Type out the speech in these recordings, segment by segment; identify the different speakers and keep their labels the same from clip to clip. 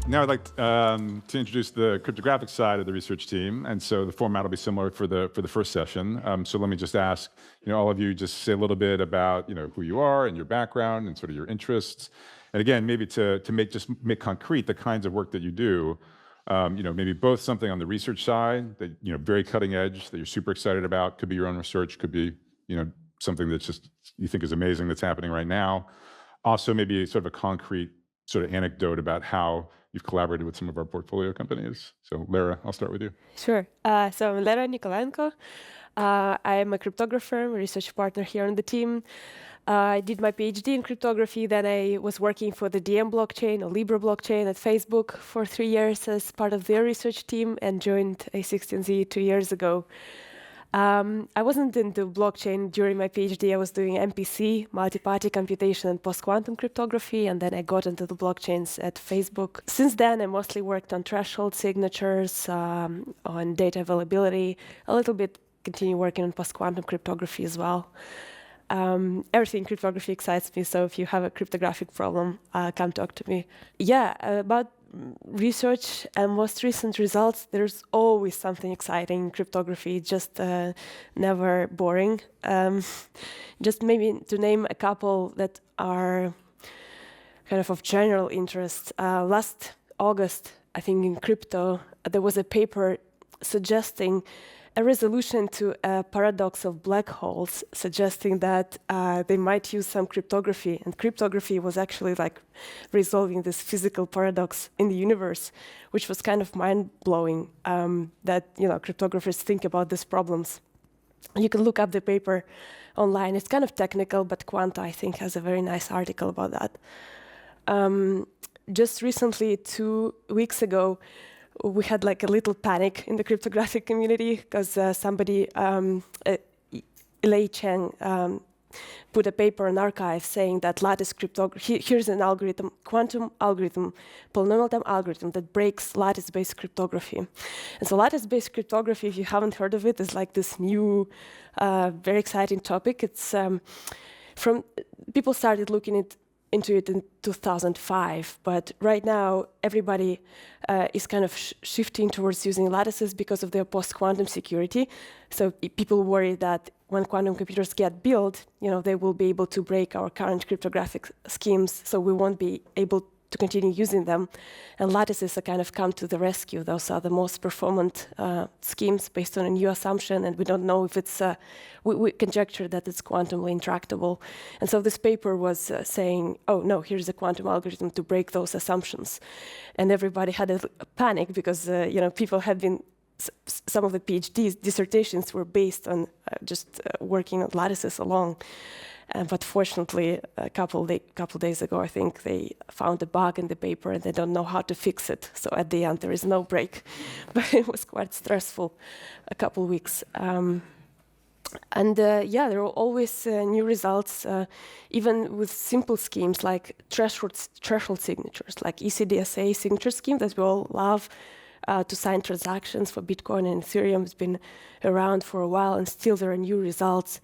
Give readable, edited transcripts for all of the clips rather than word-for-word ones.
Speaker 1: Now I'd like to introduce the cryptographic side of the research team, and so the format will be similar for the first session. So let me just ask, all of you just say a little bit about, who you are and your background and sort of your interests, and again, maybe to make concrete the kinds of work that you do. Maybe both something on the research side that very cutting edge that you're super excited about. Could be your own research. Could be something that's just you think is amazing that's happening right now. Also, maybe sort of a concrete sort of anecdote about how you've collaborated with some of our portfolio companies. So, Lara, I'll start with you.
Speaker 2: Sure. So I'm Valeria Nikolaenko. I am a cryptographer, research partner here on the team. I did my PhD in cryptography. Then I was working for the DM blockchain or Libra blockchain at Facebook for 3 years as part of their research team and joined A16Z 2 years ago. I wasn't into blockchain during my PhD. I was doing MPC, multi-party computation and post-quantum cryptography, and then I got into the blockchains at Facebook. Since then, I mostly worked on threshold signatures, on data availability, a little bit continue working on post-quantum cryptography as well. Everything cryptography excites me, so if you have a cryptographic problem, come talk to me. Yeah, about research and most recent results, there's always something exciting in cryptography, just never boring. Just maybe to name a couple that are kind of general interest. Last August, I think in crypto, there was a paper suggesting a resolution to a paradox of black holes, suggesting that they might use some cryptography. And cryptography was actually like resolving this physical paradox in the universe, which was kind of mind-blowing that cryptographers think about these problems. You can look up the paper online. It's kind of technical, but Quanta, I think, has a very nice article about that. Just recently, 2 weeks ago, we had like a little panic in the cryptographic community because somebody, Lei Cheng, put a paper in archive saying that lattice cryptography, here's an algorithm, quantum algorithm, polynomial time algorithm that breaks lattice-based cryptography. And so lattice-based cryptography, if you haven't heard of it, is like this new, very exciting topic. It's people started looking into it in 2005, but right now everybody is kind of shifting towards using lattices because of their post-quantum security. So people worry that when quantum computers get built, they will be able to break our current cryptographic schemes, so we won't be able to continue using them. And lattices are kind of come to the rescue. Those are the most performant schemes based on a new assumption, and we don't know if it's, we conjecture that it's quantumly intractable. And so this paper was saying, oh no, here's a quantum algorithm to break those assumptions. And everybody had a panic because people had been, some of the PhD dissertations were based on just working on lattices alone. But fortunately, a couple days ago, I think they found a bug in the paper and they don't know how to fix it. So at the end, there is no break. But it was quite stressful, a couple weeks. There are always new results, even with simple schemes like threshold signatures, like ECDSA signature scheme that we all love to sign transactions for Bitcoin and Ethereum. Has been around for a while, and still there are new results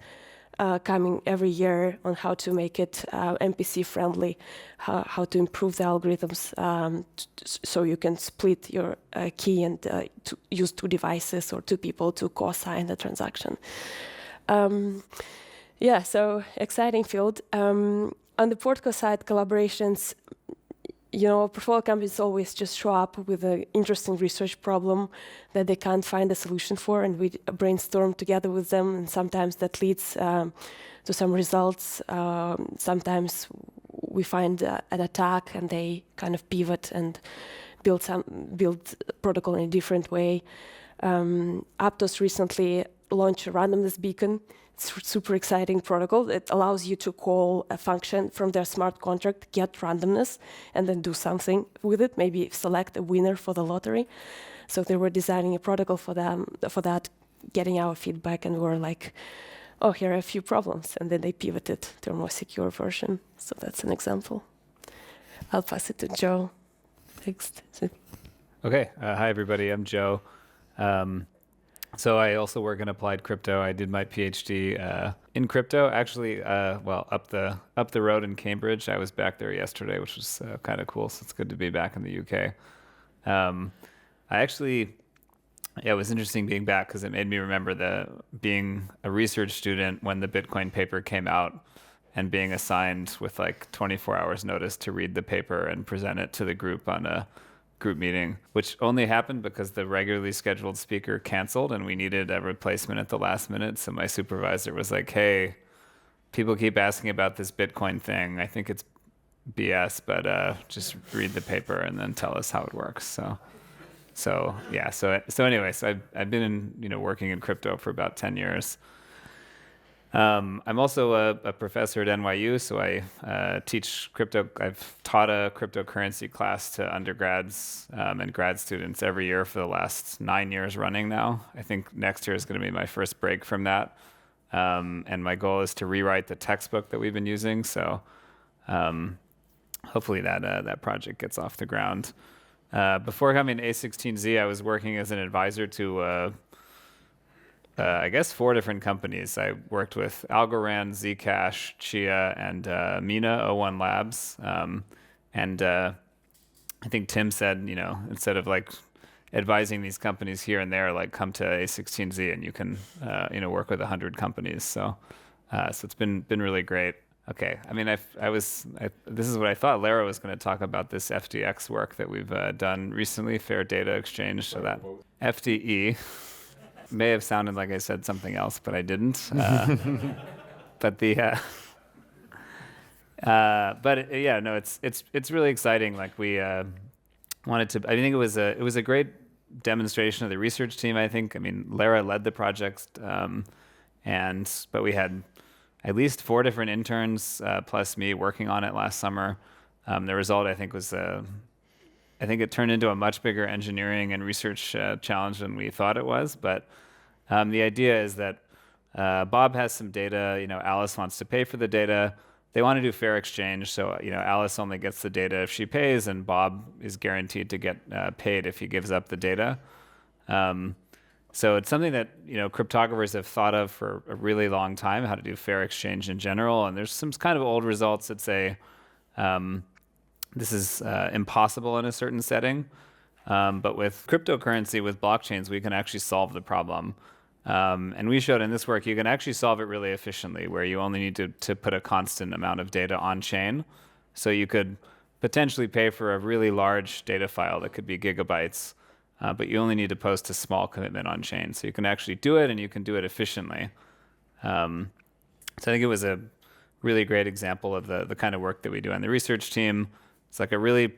Speaker 2: coming every year on how to make it MPC friendly, how to improve the algorithms so you can split your key and to use 2 devices or 2 people to co-sign the transaction. So exciting field. On the Portco side, collaborations, portfolio companies always just show up with an interesting research problem that they can't find a solution for, and we brainstorm together with them, and sometimes that leads to some results. Sometimes we find an attack, and they kind of pivot and build protocol in a different way. Aptos recently launched a randomness beacon. It's a super exciting protocol. It allows you to call a function from their smart contract, get randomness, and then do something with it, maybe select a winner for the lottery. So they were designing a protocol for that, getting our feedback, and we're like, oh, here are a few problems. And then they pivoted to a more secure version. So that's an example. I'll pass it to Joe next.
Speaker 3: Okay. Hi, everybody. I'm Joe. So I also work in applied crypto. I did my PhD in crypto, actually. Well, up the road in Cambridge. I was back there yesterday, which was kind of cool. So it's good to be back in the UK. Um, I actually, yeah, it was interesting being back because it made me remember the being a research student when the Bitcoin paper came out and being assigned with like 24 hours notice to read the paper and present it to the group on a group meeting, which only happened because the regularly scheduled speaker canceled and we needed a replacement at the last minute. So my supervisor was like, hey, people keep asking about this Bitcoin thing. I think it's BS, but just read the paper and then tell us how it works. So yeah. So anyways, I've been working in crypto for about 10 years. I'm also a professor at NYU, so I teach crypto. I've taught a cryptocurrency class to undergrads and grad students every year for the last 9 years running now. I think next year is going to be my first break from that. And my goal is to rewrite the textbook that we've been using. So hopefully that project gets off the ground. Before coming to A16Z, I was working as an advisor to I guess 4 different companies. I worked with Algorand, Zcash, Chia, and Mina, O1 Labs. And I think Tim said, instead of like advising these companies here and there, like come to A16Z and you can, work with 100 companies. So it's been really great. Okay, I mean, this is what I thought Lara was going to talk about, this FDX work that we've done recently, Fair Data Exchange. So that FDE may have sounded like I said something else, but I didn't. But yeah, no, it's really exciting. Like we wanted to. I think it was a great demonstration of the research team. I think. I mean, Lara led the project, but we had at least 4 different interns plus me working on it last summer. The result, I think, was I think it turned into a much bigger engineering and research challenge than we thought it was. But the idea is that Bob has some data. Alice wants to pay for the data. They want to do fair exchange. So Alice only gets the data if she pays, and Bob is guaranteed to get paid if he gives up the data. So it's something that cryptographers have thought of for a really long time, how to do fair exchange in general. And there's some kind of old results that say this is impossible in a certain setting. But with cryptocurrency, with blockchains, we can actually solve the problem. And we showed in this work, you can actually solve it really efficiently, where you only need to put a constant amount of data on chain. So you could potentially pay for a really large data file that could be gigabytes, but you only need to post a small commitment on chain. So you can actually do it, and you can do it efficiently. So I think it was a really great example of the kind of work that we do on the research team. It's like a really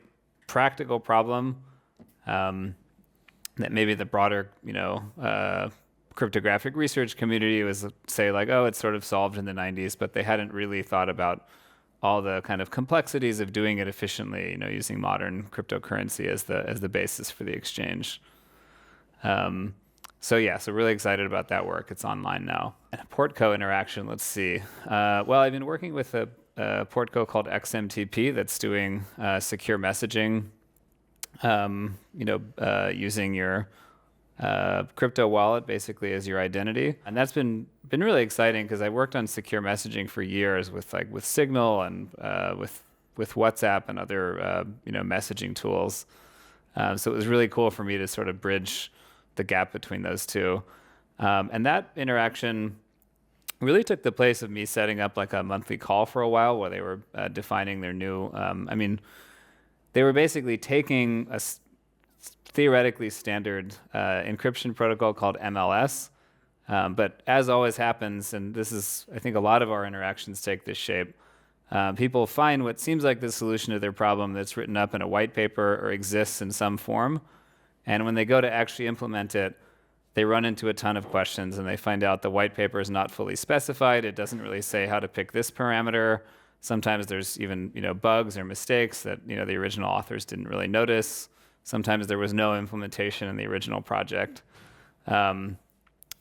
Speaker 3: practical problem that maybe the broader, cryptographic research community was say like, oh, it's sort of solved in the 90s, but they hadn't really thought about all the kind of complexities of doing it efficiently, using modern cryptocurrency as the basis for the exchange. So really excited about that work. It's online now. And a Portco interaction, let's see. Well, I've been working with a Portco called XMTP that's doing secure messaging, using your crypto wallet basically as your identity. And that's been really exciting because I worked on secure messaging for years with Signal and with WhatsApp and other messaging tools. So it was really cool for me to sort of bridge the gap between those two. And that interaction really took the place of me setting up like a monthly call for a while where they were defining their new, they were basically taking a theoretically standard encryption protocol called MLS. But as always happens, and this is, I think a lot of our interactions take this shape, people find what seems like the solution to their problem that's written up in a white paper or exists in some form. And when they go to actually implement it, they run into a ton of questions and they find out the white paper is not fully specified. It doesn't really say how to pick this parameter. Sometimes there's even bugs or mistakes that the original authors didn't really notice. Sometimes there was no implementation in the original project. So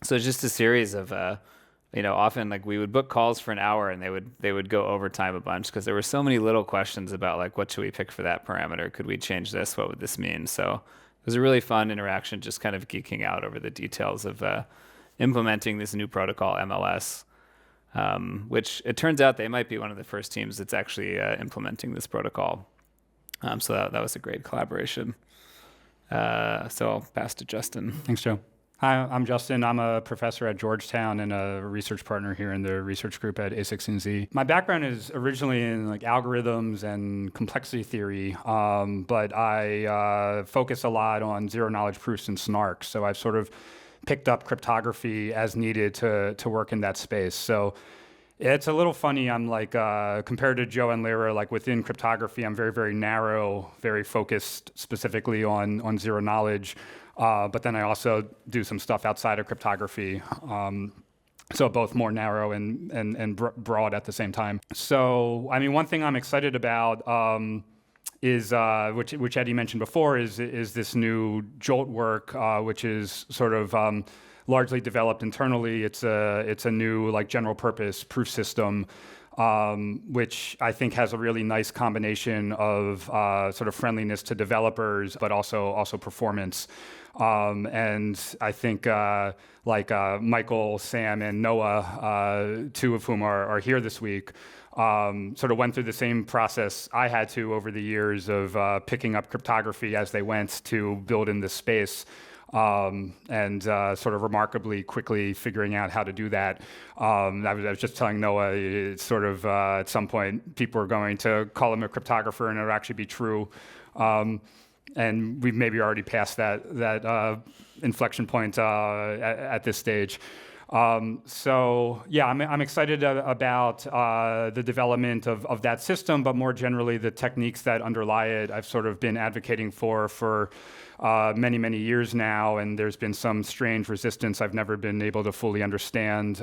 Speaker 3: it's just a series of, often like we would book calls for an hour and they would go overtime a bunch because there were so many little questions about like, what should we pick for that parameter? Could we change this? What would this mean? So was a really fun interaction, just kind of geeking out over the details of implementing this new protocol, MLS, which it turns out they might be one of the first teams that's actually implementing this protocol. So that was a great collaboration. So I'll pass to Justin.
Speaker 4: Thanks, Joe. Hi, I'm Justin. I'm a professor at Georgetown and a research partner here in the research group at A16Z. My background is originally in like algorithms and complexity theory, but I focus a lot on zero-knowledge proofs and snarks. So I've sort of picked up cryptography as needed to work in that space. So it's a little funny. I'm like, compared to Joe and Lyra, like within cryptography, I'm very, very narrow, very focused specifically on zero knowledge. But then I also do some stuff outside of cryptography. So both more narrow and broad at the same time. So, I mean, one thing I'm excited about is, which Eddie mentioned before, is this new Jolt work, which is sort of largely developed internally. It's a new like general purpose proof system, which I think has a really nice combination of sort of friendliness to developers, but also performance. And I think Michael, Sam, and Noah, two of whom are here this week, sort of went through the same process I had to over the years of picking up cryptography as they went to build in this space. And sort of remarkably quickly figuring out how to do that. I was just telling Noah, it's sort of at some point people are going to call him a cryptographer and it'll actually be true. And we've maybe already passed that inflection point at this stage. So yeah, I'm excited about the development of that system, but more generally the techniques that underlie it. I've sort of been advocating for many, many years now, and there's been some strange resistance I've never been able to fully understand,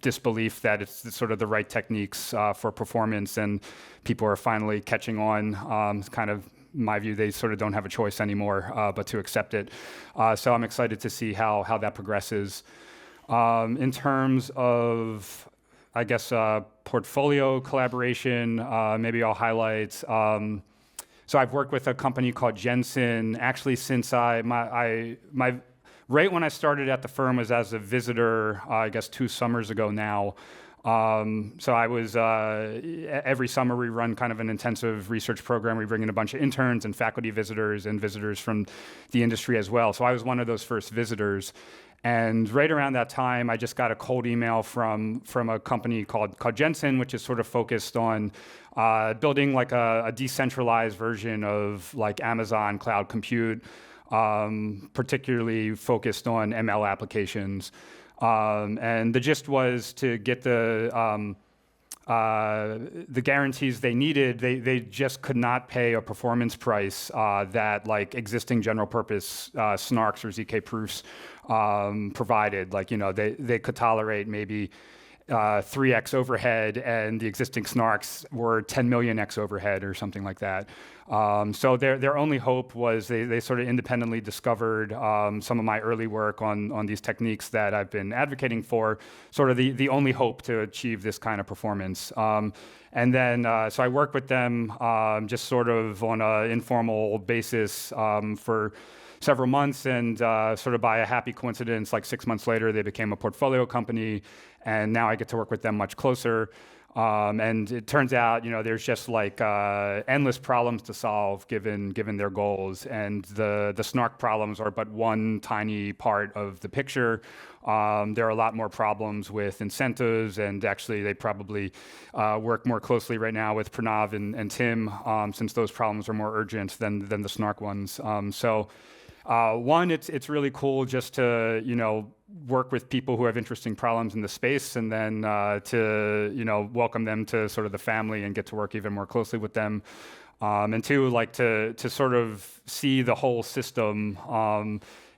Speaker 4: disbelief that it's sort of the right techniques for performance, and people are finally catching on. It's kind of my view, they sort of don't have a choice anymore but to accept it. So I'm excited to see how that progresses. In terms of, I guess, portfolio collaboration, maybe I'll highlight. So I've worked with a company called Jensen actually since right when I started at the firm was as a visitor, I guess 2 summers ago now. So I was, every summer we run kind of an intensive research program. We bring in a bunch of interns and faculty visitors and visitors from the industry as well. So I was one of those first visitors. And right around that time, I just got a cold email from a company called Jensen, which is sort of focused on building like a decentralized version of like Amazon cloud compute, particularly focused on ML applications. And the gist was to get the guarantees they needed. They just could not pay a performance price that like existing general purpose snarks or ZK proofs provided. Like, you know, they could tolerate maybe 3x overhead, and the existing snarks were 10 million x overhead or something like that. So their only hope was they sort of independently discovered some of my early work on these techniques that I've been advocating for, sort of the only hope to achieve this kind of performance. And then, so I worked with them just sort of on an informal basis for several months, and sort of by a happy coincidence, like 6 months later, they became a portfolio company, and now I get to work with them much closer. And it turns out, you know, there's just like endless problems to solve given their goals, and the snark problems are but one tiny part of the picture. There are a lot more problems with incentives, and actually they probably work more closely right now with Pranav and Tim, since those problems are more urgent than the snark ones. One, it's really cool just to, you know, work with people who have interesting problems in the space, and then to, you know, welcome them to sort of the family and get to work even more closely with them. And two, like to sort of see the whole system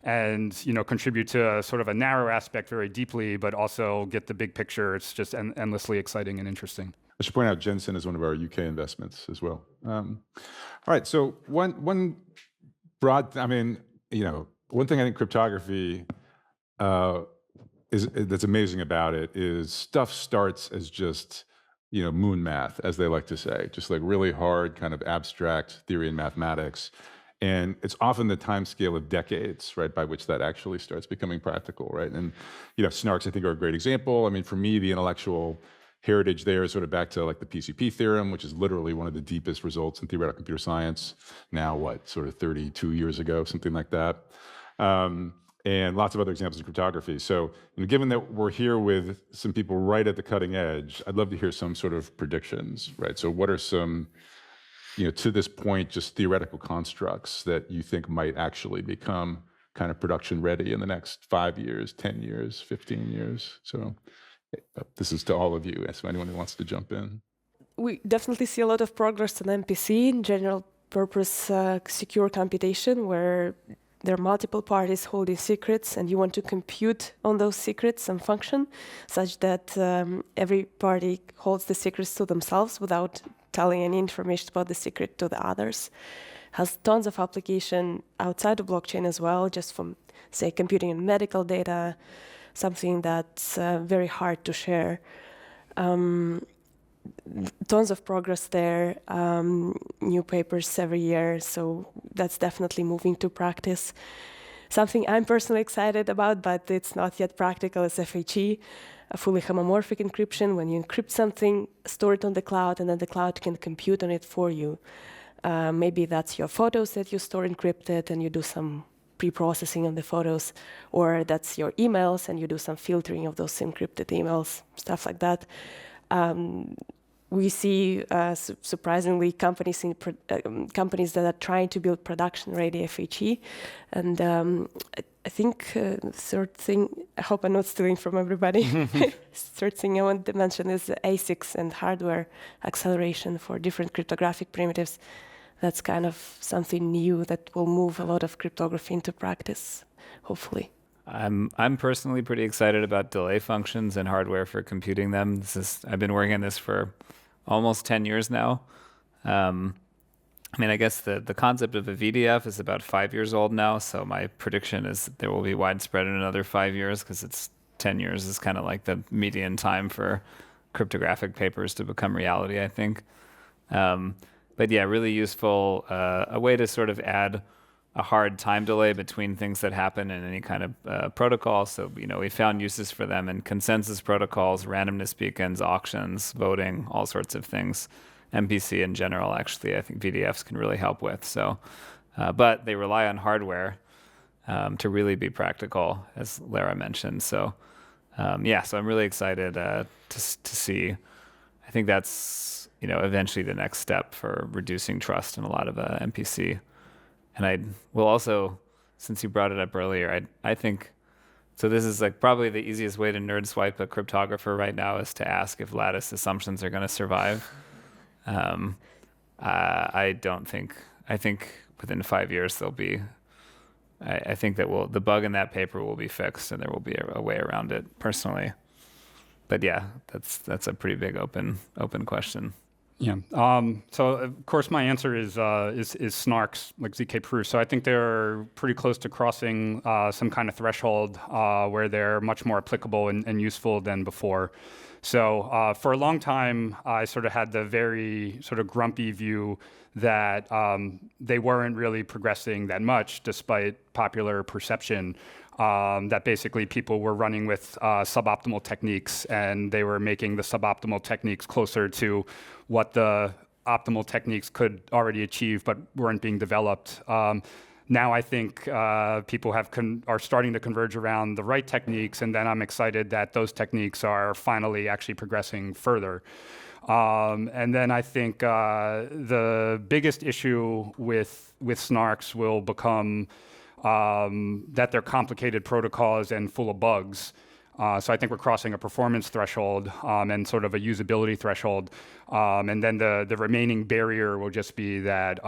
Speaker 4: and, you know, contribute to sort of a narrow aspect very deeply, but also get the big picture. It's just endlessly exciting and interesting.
Speaker 1: I should point out Jensen is one of our UK investments as well. All right, so one broad, I mean, you know, one thing I think cryptography that's amazing about it is stuff starts as just, you know, moon math, as they like to say, just like really hard kind of abstract theory and mathematics. And it's often the time scale of decades, right, by which that actually starts becoming practical, right? And snarks, I think, are a great example. I mean, for me, the intellectual heritage there is sort of back to like the PCP theorem, which is literally one of the deepest results in theoretical computer science. Now, what, sort of 32 years ago, something like that. And lots of other examples of cryptography. So, given that we're here with some people right at the cutting edge, I'd love to hear some sort of predictions, right? So, what are some, to this point, just theoretical constructs that you think might actually become kind of production ready in the next 5 years, 10 years, 15 years? So, this is to all of you, if anyone who wants to jump in.
Speaker 2: We definitely see a lot of progress in MPC, general purpose secure computation, where there are multiple parties holding secrets, and you want to compute on those secrets some function such that every party holds the secrets to themselves without telling any information about the secret to the others. Has tons of application outside of blockchain as well, just from, say, computing in medical data, something that's very hard to share. Tons of progress there, new papers every year, so that's definitely moving to practice. Something I'm personally excited about, but it's not yet practical, is FHE, a fully homomorphic encryption. When you encrypt something, store it on the cloud, and then the cloud can compute on it for you. Maybe that's your photos that you store encrypted, and you do some pre-processing of the photos, or that's your emails, and you do some filtering of those encrypted emails, stuff like that. We see, surprisingly, companies that are trying to build production-ready FHE. And I think third thing, I hope I'm not stealing from everybody. Third thing I want to mention is ASICs and hardware acceleration for different cryptographic primitives. That's kind of something new that will move a lot of cryptography into practice, hopefully.
Speaker 3: I'm personally pretty excited about delay functions and hardware for computing them. I've been working on this for almost 10 years now. I guess the concept of a VDF is about 5 years old now, so my prediction is there will be widespread in another 5 years, because it's 10 years is kind of like the median time for cryptographic papers to become reality, I think. But yeah, really useful, a way to sort of add a hard time delay between things that happen in any kind of protocol. So, we found uses for them in consensus protocols, randomness beacons, auctions, voting, all sorts of things. MPC in general, actually, I think VDFs can really help with. So, but they rely on hardware to really be practical, as Lara mentioned. So, so I'm really excited to see. I think that's, eventually the next step for reducing trust in a lot of MPC. And I will also, since you brought it up earlier, I think, so this is like probably the easiest way to nerd swipe a cryptographer right now is to ask if lattice assumptions are going to survive. I think within 5 years there'll be, I think that the bug in that paper will be fixed and there will be a way around it personally. But yeah, that's a pretty big open question.
Speaker 4: Yeah. So of course my answer is snarks like ZK proof. So I think they're pretty close to crossing some kind of threshold where they're much more applicable and useful than before. So for a long time, I sort of had the very sort of grumpy view that they weren't really progressing that much, despite popular perception. That basically people were running with suboptimal techniques, and they were making the suboptimal techniques closer to what the optimal techniques could already achieve, but weren't being developed. Now I think people are starting to converge around the right techniques, and then I'm excited that those techniques are finally actually progressing further. And then I think the biggest issue with snarks will become that they're complicated protocols and full of bugs. So I think we're crossing a performance threshold and sort of a usability threshold. And then the remaining barrier will just be that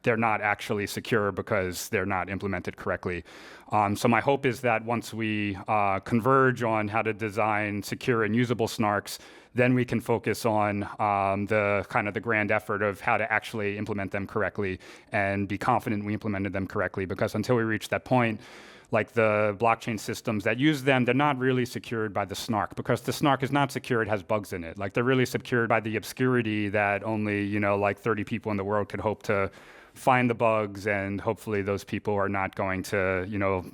Speaker 4: they're not actually secure because they're not implemented correctly. So my hope is that once we converge on how to design secure and usable snarks, then we can focus on the grand effort of how to actually implement them correctly and be confident we implemented them correctly. Because until we reach that point, like the blockchain systems that use them, they're not really secured by the snark, because the snark is not secure, it has bugs in it. Like they're really secured by the obscurity that only, like 30 people in the world could hope to find the bugs, and hopefully those people are not going to,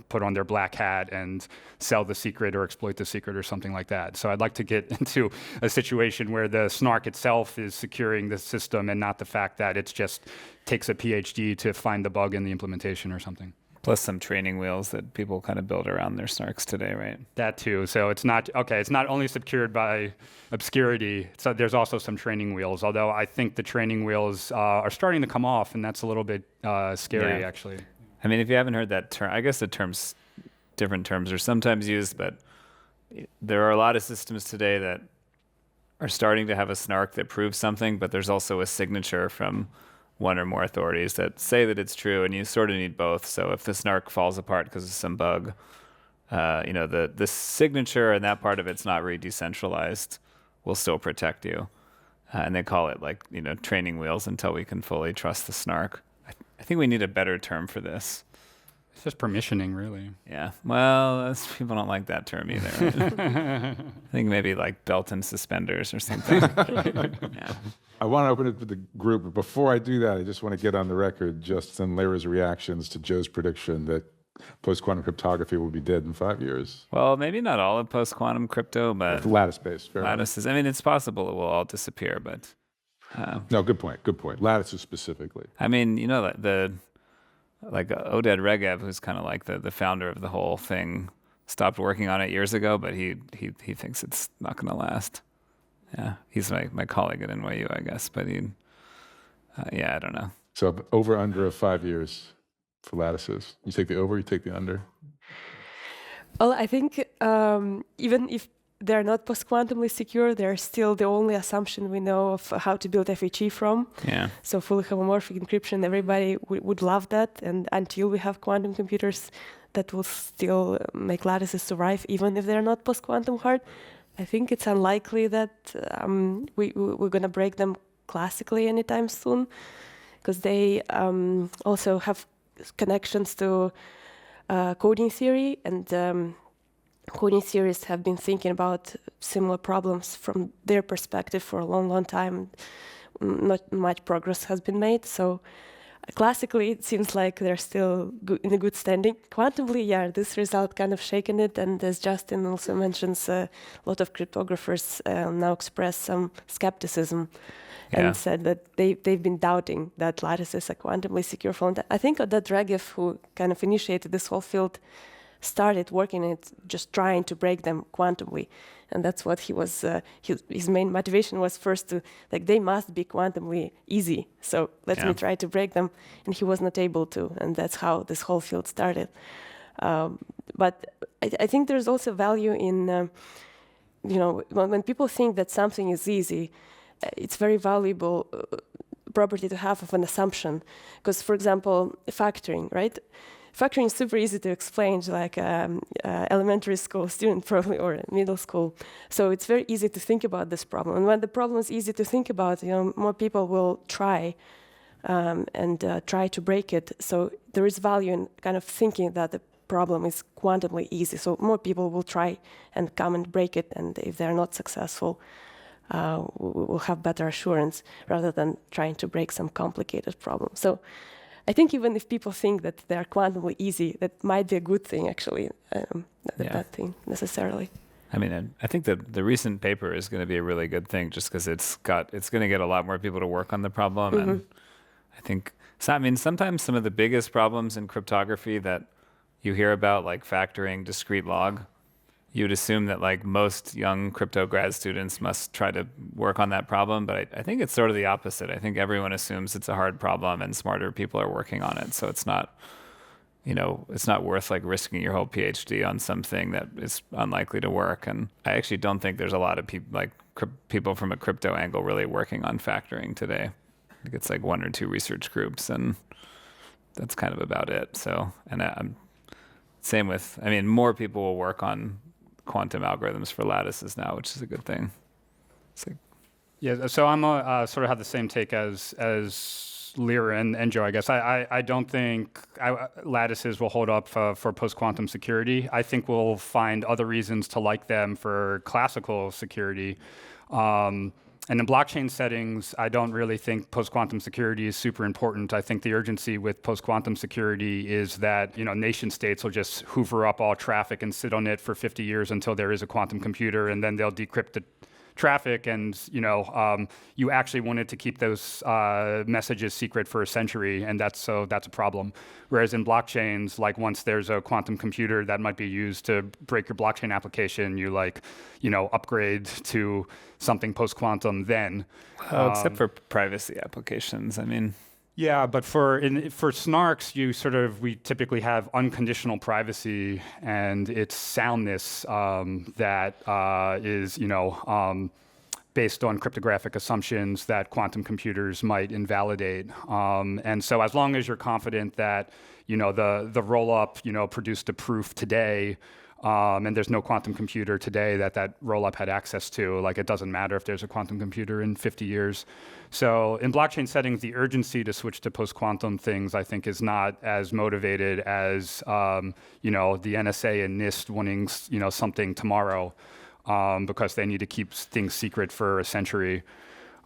Speaker 4: put on their black hat and sell the secret or exploit the secret or something like that. So I'd like to get into a situation where the snark itself is securing the system and not the fact that it just takes a PhD to find the bug in the implementation or something.
Speaker 3: Plus some training wheels that people kind of build around their snarks today, right?
Speaker 4: That too. So it's not only secured by obscurity, so there's also some training wheels, although I think the training wheels are starting to come off, and that's a little bit scary, actually.
Speaker 3: I mean, if you haven't heard that term, I guess different terms are sometimes used, but there are a lot of systems today that are starting to have a snark that proves something, but there's also a signature from one or more authorities that say that it's true, and you sort of need both. So if the snark falls apart because of some bug, the signature and that part of it's not really decentralized will still protect you. And they call it training wheels until we can fully trust the snark. I think we need a better term for this.
Speaker 4: It's just permissioning, really.
Speaker 3: Yeah. Well, people don't like that term either. Right? I think maybe like belt and suspenders or something. Yeah.
Speaker 1: I want to open it to the group, but before I do that, I just want to get on the record Justin Thaler's reactions to Joe's prediction that post-quantum cryptography will be dead in 5 years.
Speaker 3: Well, maybe not all of post-quantum crypto, but
Speaker 1: Lattice-based.
Speaker 3: lattices. I mean, it's possible it will all disappear, but
Speaker 1: no, good point. Lattices specifically.
Speaker 3: I mean, the Oded Regev, who's kind of like the founder of the whole thing, stopped working on it years ago, but he thinks it's not going to last. Yeah, he's my colleague at NYU, I guess, but I don't know.
Speaker 1: So over under of 5 years for lattices. You take the over, you take the under?
Speaker 2: Well, I think even if they're not post-quantumly secure, they're still the only assumption we know of how to build FHE from.
Speaker 3: Yeah.
Speaker 2: So fully homomorphic encryption, everybody would love that. And until we have quantum computers that will still make lattices survive, even if they're not post-quantum hard, I think it's unlikely that we're going to break them classically anytime soon, because they also have connections to coding theory, and coding theorists have been thinking about similar problems from their perspective for a long, long time. Not much progress has been made, so classically it seems like they're still in a good standing. Quantumly, this result kind of shaken it, and as Justin also mentions, a lot of cryptographers now express some skepticism and said that they've been doubting that lattices are quantumly secure from that. I think that Regev, who kind of initiated this whole field, started working it, just trying to break them quantumly. And that's what he was, his main motivation was first to, they must be quantumly easy. So let me try to break them. And he was not able to. And that's how this whole field started. But I think there's also value in, when people think that something is easy, it's very valuable property to have of an assumption. Because, for example, factoring, right? Factoring is super easy to explain to elementary school student probably, or middle school. So it's very easy to think about this problem. And when the problem is easy to think about, more people will try and try to break it. So there is value in kind of thinking that the problem is quantumly easy. So more people will try and come and break it. And if they're not successful, we'll have better assurance rather than trying to break some complicated problem. So I think even if people think that they're quantumly easy, that might be a good thing, actually, not a bad thing necessarily.
Speaker 3: I mean, I think that the recent paper is going to be a really good thing, just because it's going to get a lot more people to work on the problem. Mm-hmm. And I think, sometimes some of the biggest problems in cryptography that you hear about, like factoring discrete log, you'd assume that most young crypto grad students must try to work on that problem, but I think it's sort of the opposite. I think everyone assumes it's a hard problem and smarter people are working on it. So it's not, it's not worth risking your whole PhD on something that is unlikely to work. And I actually don't think there's a lot of people people from a crypto angle really working on factoring today. I think it's one or two research groups, and that's kind of about it. So, and same with, more people will work on quantum algorithms for lattices now, which is a good thing.
Speaker 4: Yeah, so I'm sort of have the same take as Lyra and Joe, I guess. I don't think lattices will hold up for post-quantum security. I think we'll find other reasons to like them for classical security. And in blockchain settings, I don't really think post-quantum security is super important. I think the urgency with post-quantum security is that, nation states will just hoover up all traffic and sit on it for 50 years until there is a quantum computer, and then they'll decrypt the traffic, and you actually wanted to keep those messages secret for a century, and that's a problem. Whereas in blockchains, like once there's a quantum computer that might be used to break your blockchain application, you upgrade to something post-quantum then.
Speaker 3: Except for privacy applications, I mean.
Speaker 4: Yeah, but for snarks, we typically have unconditional privacy, and it's soundness that is based on cryptographic assumptions that quantum computers might invalidate. And so, as long as you're confident that the roll-up produced a proof today, and there's no quantum computer today that roll-up had access to, it doesn't matter if there's a quantum computer in 50 years. So in blockchain settings, the urgency to switch to post-quantum things, I think, is not as motivated as, the NSA and NIST wanting, something tomorrow, because they need to keep things secret for a century.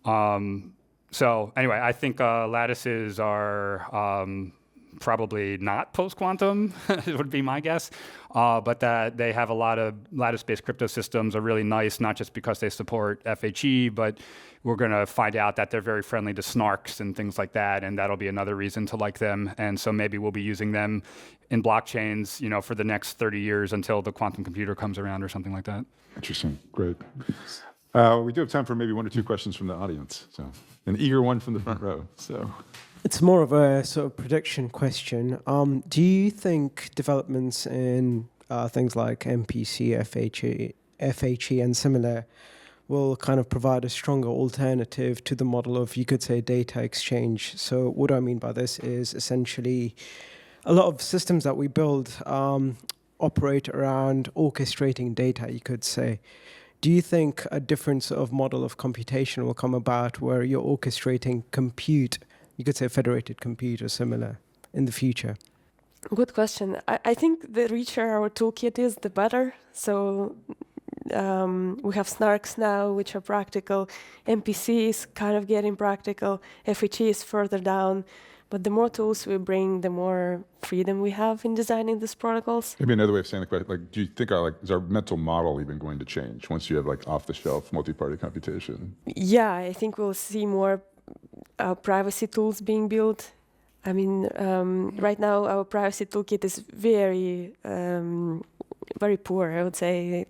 Speaker 4: So anyway, I think lattices are probably not post-quantum, would be my guess, but that they have a lot of lattice-based crypto systems are really nice, not just because they support FHE, but we're going to find out that they're very friendly to snarks and things like that, and that'll be another reason to like them. And so maybe we'll be using them in blockchains, for the next 30 years until the quantum computer comes around or something like that.
Speaker 1: Interesting. Great. We do have time for maybe 1 or 2 questions from the audience. So an eager one from the front row. So.
Speaker 5: It's more of a sort of prediction question. Do you think developments in things like MPC, FHE, and similar will kind of provide a stronger alternative to the model of, you could say, data exchange? So what I mean by this is essentially a lot of systems that we build operate around orchestrating data, you could say. Do you think a different sort of model of computation will come about where you're orchestrating compute, you could say federated compute or similar, in the future?
Speaker 2: Good question. I think the richer our toolkit is, the better. So we have snarks now, which are practical. MPC is kind of getting practical. FHE is further down. But the more tools we bring, the more freedom we have in designing these protocols.
Speaker 1: Maybe another way of saying the question, do you think is our mental model even going to change once you have off-the-shelf multi-party computation?
Speaker 2: Yeah, I think we'll see more privacy tools being built. I mean, right now our privacy toolkit is very, very poor, I would say.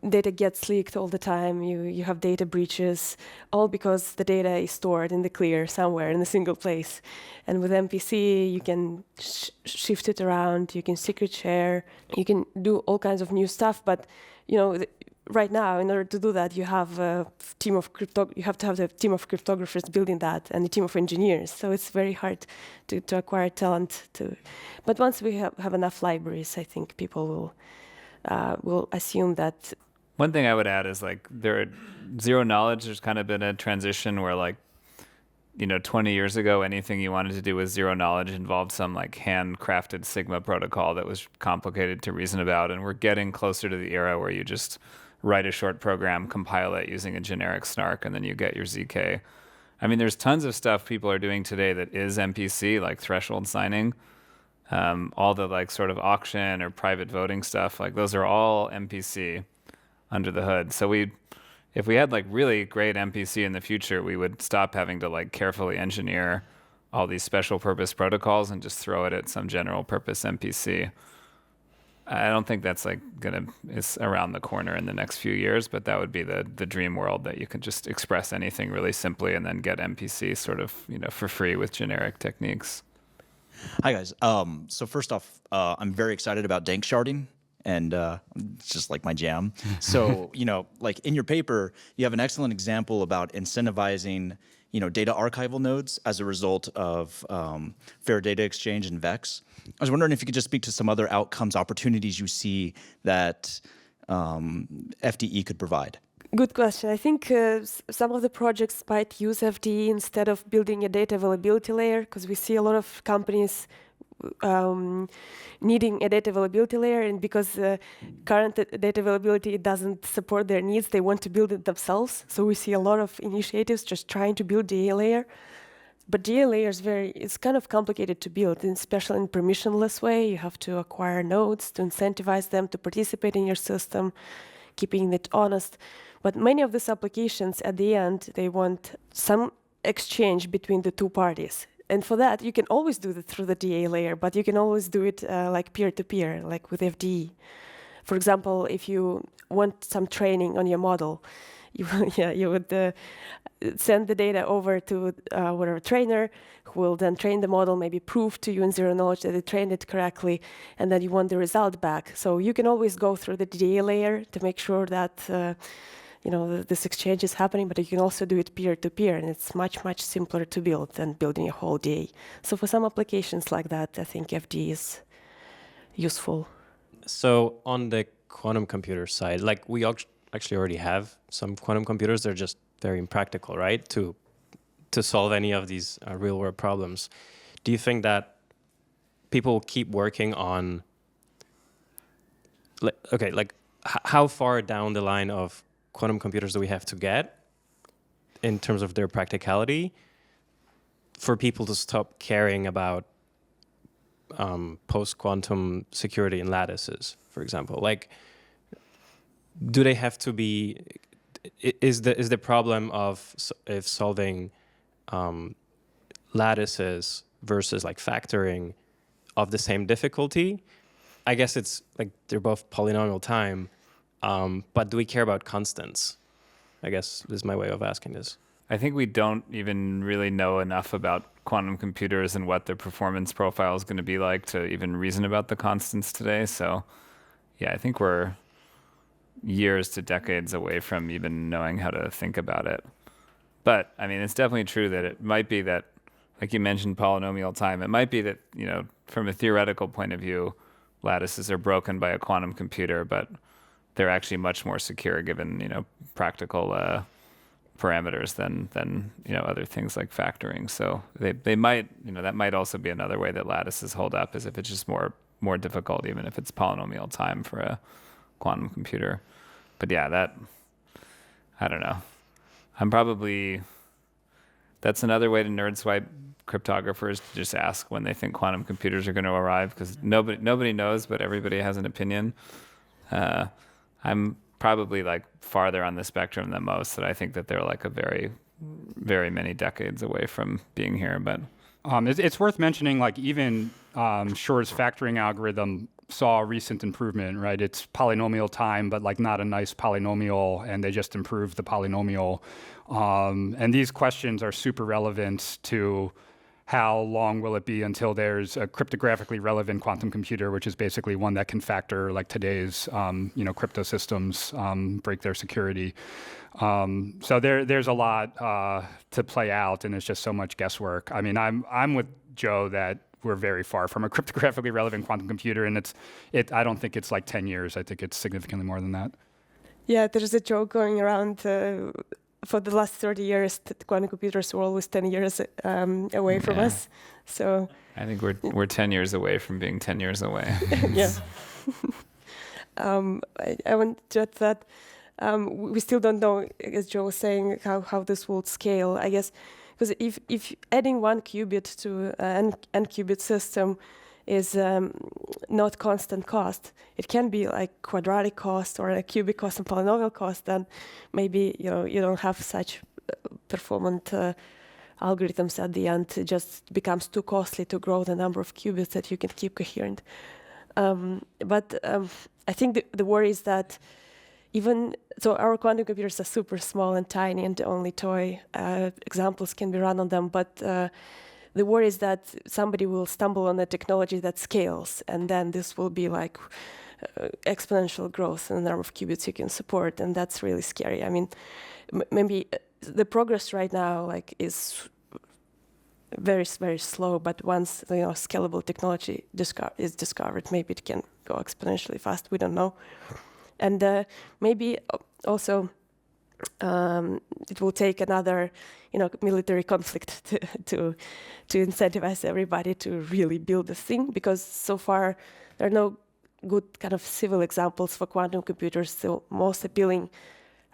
Speaker 2: Data gets leaked all the time. You have data breaches, all because the data is stored in the clear somewhere in a single place. And with MPC, you can shift it around. You can secret share. You can do all kinds of new stuff. But right now, in order to do that, you have a team of you have to have a team of cryptographers building that and a team of engineers. So it's very hard to acquire talent. But once we have enough libraries, I think people will assume that.
Speaker 3: One thing I would add is zero knowledge. There's kind of been a transition where 20 years ago, anything you wanted to do with zero knowledge involved some handcrafted Sigma protocol that was complicated to reason about. And we're getting closer to the era where you just write a short program, compile it using a generic snark, and then you get your ZK. I mean, there's tons of stuff people are doing today that is MPC, like threshold signing. All the sort of auction or private voting stuff, those are all MPC under the hood. So if we had really great MPC in the future, we would stop having to carefully engineer all these special purpose protocols and just throw it at some general purpose MPC. I don't think that's is around the corner in the next few years, but that would be the dream world, that you could just express anything really simply and then get MPC sort of for free with generic techniques.
Speaker 6: Hi guys. So first off, I'm very excited about dank sharding, and it's just my jam. So in your paper, you have an excellent example about incentivizing data archival nodes as a result of fair data exchange and VEX. I was wondering if you could just speak to some other outcomes, opportunities you see that FDE could provide.
Speaker 2: Good question. I think some of the projects might use FDE instead of building a data availability layer, because we see a lot of companies needing a data availability layer, and because current data availability doesn't support their needs, they want to build it themselves. So we see a lot of initiatives just trying to build DA layer. But DA layer is it's kind of complicated to build, and especially in permissionless way. You have to acquire nodes to incentivize them to participate in your system, keeping it honest. But many of these applications, at the end, they want some exchange between the two parties. And for that, you can always do it through the DA layer, but you can always do it like peer-to-peer, like with FDE. For example, if you want some training on your model, you would send the data over to whatever trainer, who will then train the model, maybe prove to you in zero knowledge that they trained it correctly, and then you want the result back. So you can always go through the DA layer to make sure that this exchange is happening, but you can also do it peer-to-peer, and it's much, much simpler to build than building a whole DA. So for some applications like that, I think FD is useful.
Speaker 7: So on the quantum computer side, like we actually already have some quantum computers. They're just very impractical, right? To solve any of these real world problems. Do you think that people will keep working on, how far down the line of quantum computers do we have to get in terms of their practicality for people to stop caring about post-quantum security in lattices, for example? Like, do they have to be? Is the problem of if solving lattices versus like factoring of the same difficulty? I guess it's like they're both polynomial time, but do we care about constants? I guess is my way of asking this.
Speaker 3: I think we don't even really know enough about quantum computers and what their performance profile is going to be like to even reason about the constants today. So, yeah, I think we're years to decades away from even knowing how to think about it. But, I mean, it's definitely true that it might be that, like you mentioned, polynomial time, it might be that, from a theoretical point of view, lattices are broken by a quantum computer, but they're actually much more secure given, practical parameters than other things like factoring. So they might, that might also be another way that lattices hold up, is if it's just more difficult, even if it's polynomial time for a quantum computer. But yeah, I don't know. That's another way to nerd swipe cryptographers, to just ask when they think quantum computers are going to arrive, because nobody knows, but everybody has an opinion. I'm probably like farther on the spectrum than most, that I think that they're like a very, very many decades away from being here. But
Speaker 4: it's worth mentioning, like even Shor's factoring algorithm saw a recent improvement, right? It's polynomial time, but like not a nice polynomial, and they just improved the polynomial. And these questions are super relevant to how long will it be until there's a cryptographically relevant quantum computer, which is basically one that can factor like today's crypto systems, break their security. So there's a lot to play out, and it's just so much guesswork. I mean, I'm with Joe that we're very far from a cryptographically relevant quantum computer, and I don't think it's like 10 years. I think it's significantly more than that.
Speaker 2: Yeah, there's a joke going around for the last 30 years that quantum computers were always 10 years away from us. So
Speaker 3: I think we're 10 years away from being 10 years away.
Speaker 2: Yeah. I want to add that we still don't know, as Joe was saying, how this will scale, I guess. Because if adding one qubit to an n-qubit system is not constant cost, it can be like quadratic cost or a cubic cost and polynomial cost, then maybe you don't have such performant algorithms at the end. It just becomes too costly to grow the number of qubits that you can keep coherent. But I think the worry is that so our quantum computers are super small and tiny, and only toy examples can be run on them. But the worry is that somebody will stumble on a technology that scales, and then this will be like exponential growth in the number of qubits you can support, and that's really scary. I mean, maybe the progress right now is very, very slow, but once scalable technology is discovered, maybe it can go exponentially fast. We don't know. And maybe also it will take another, military conflict to incentivize everybody to really build this thing, because so far there are no good kind of civil examples for quantum computers. So most appealing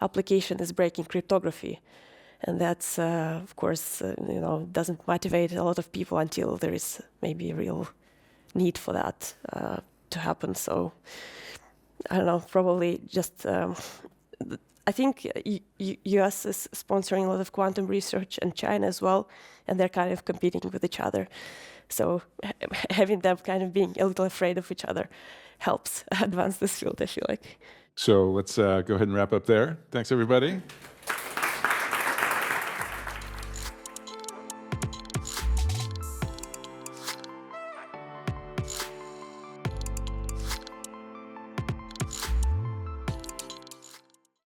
Speaker 2: application is breaking cryptography, and that's of course doesn't motivate a lot of people until there is maybe a real need for that to happen. So I don't know, probably just I think US is sponsoring a lot of quantum research, and China as well, and they're kind of competing with each other. So having them kind of being a little afraid of each other helps advance this field, I feel like.
Speaker 1: So let's go ahead and wrap up there. Thanks, everybody.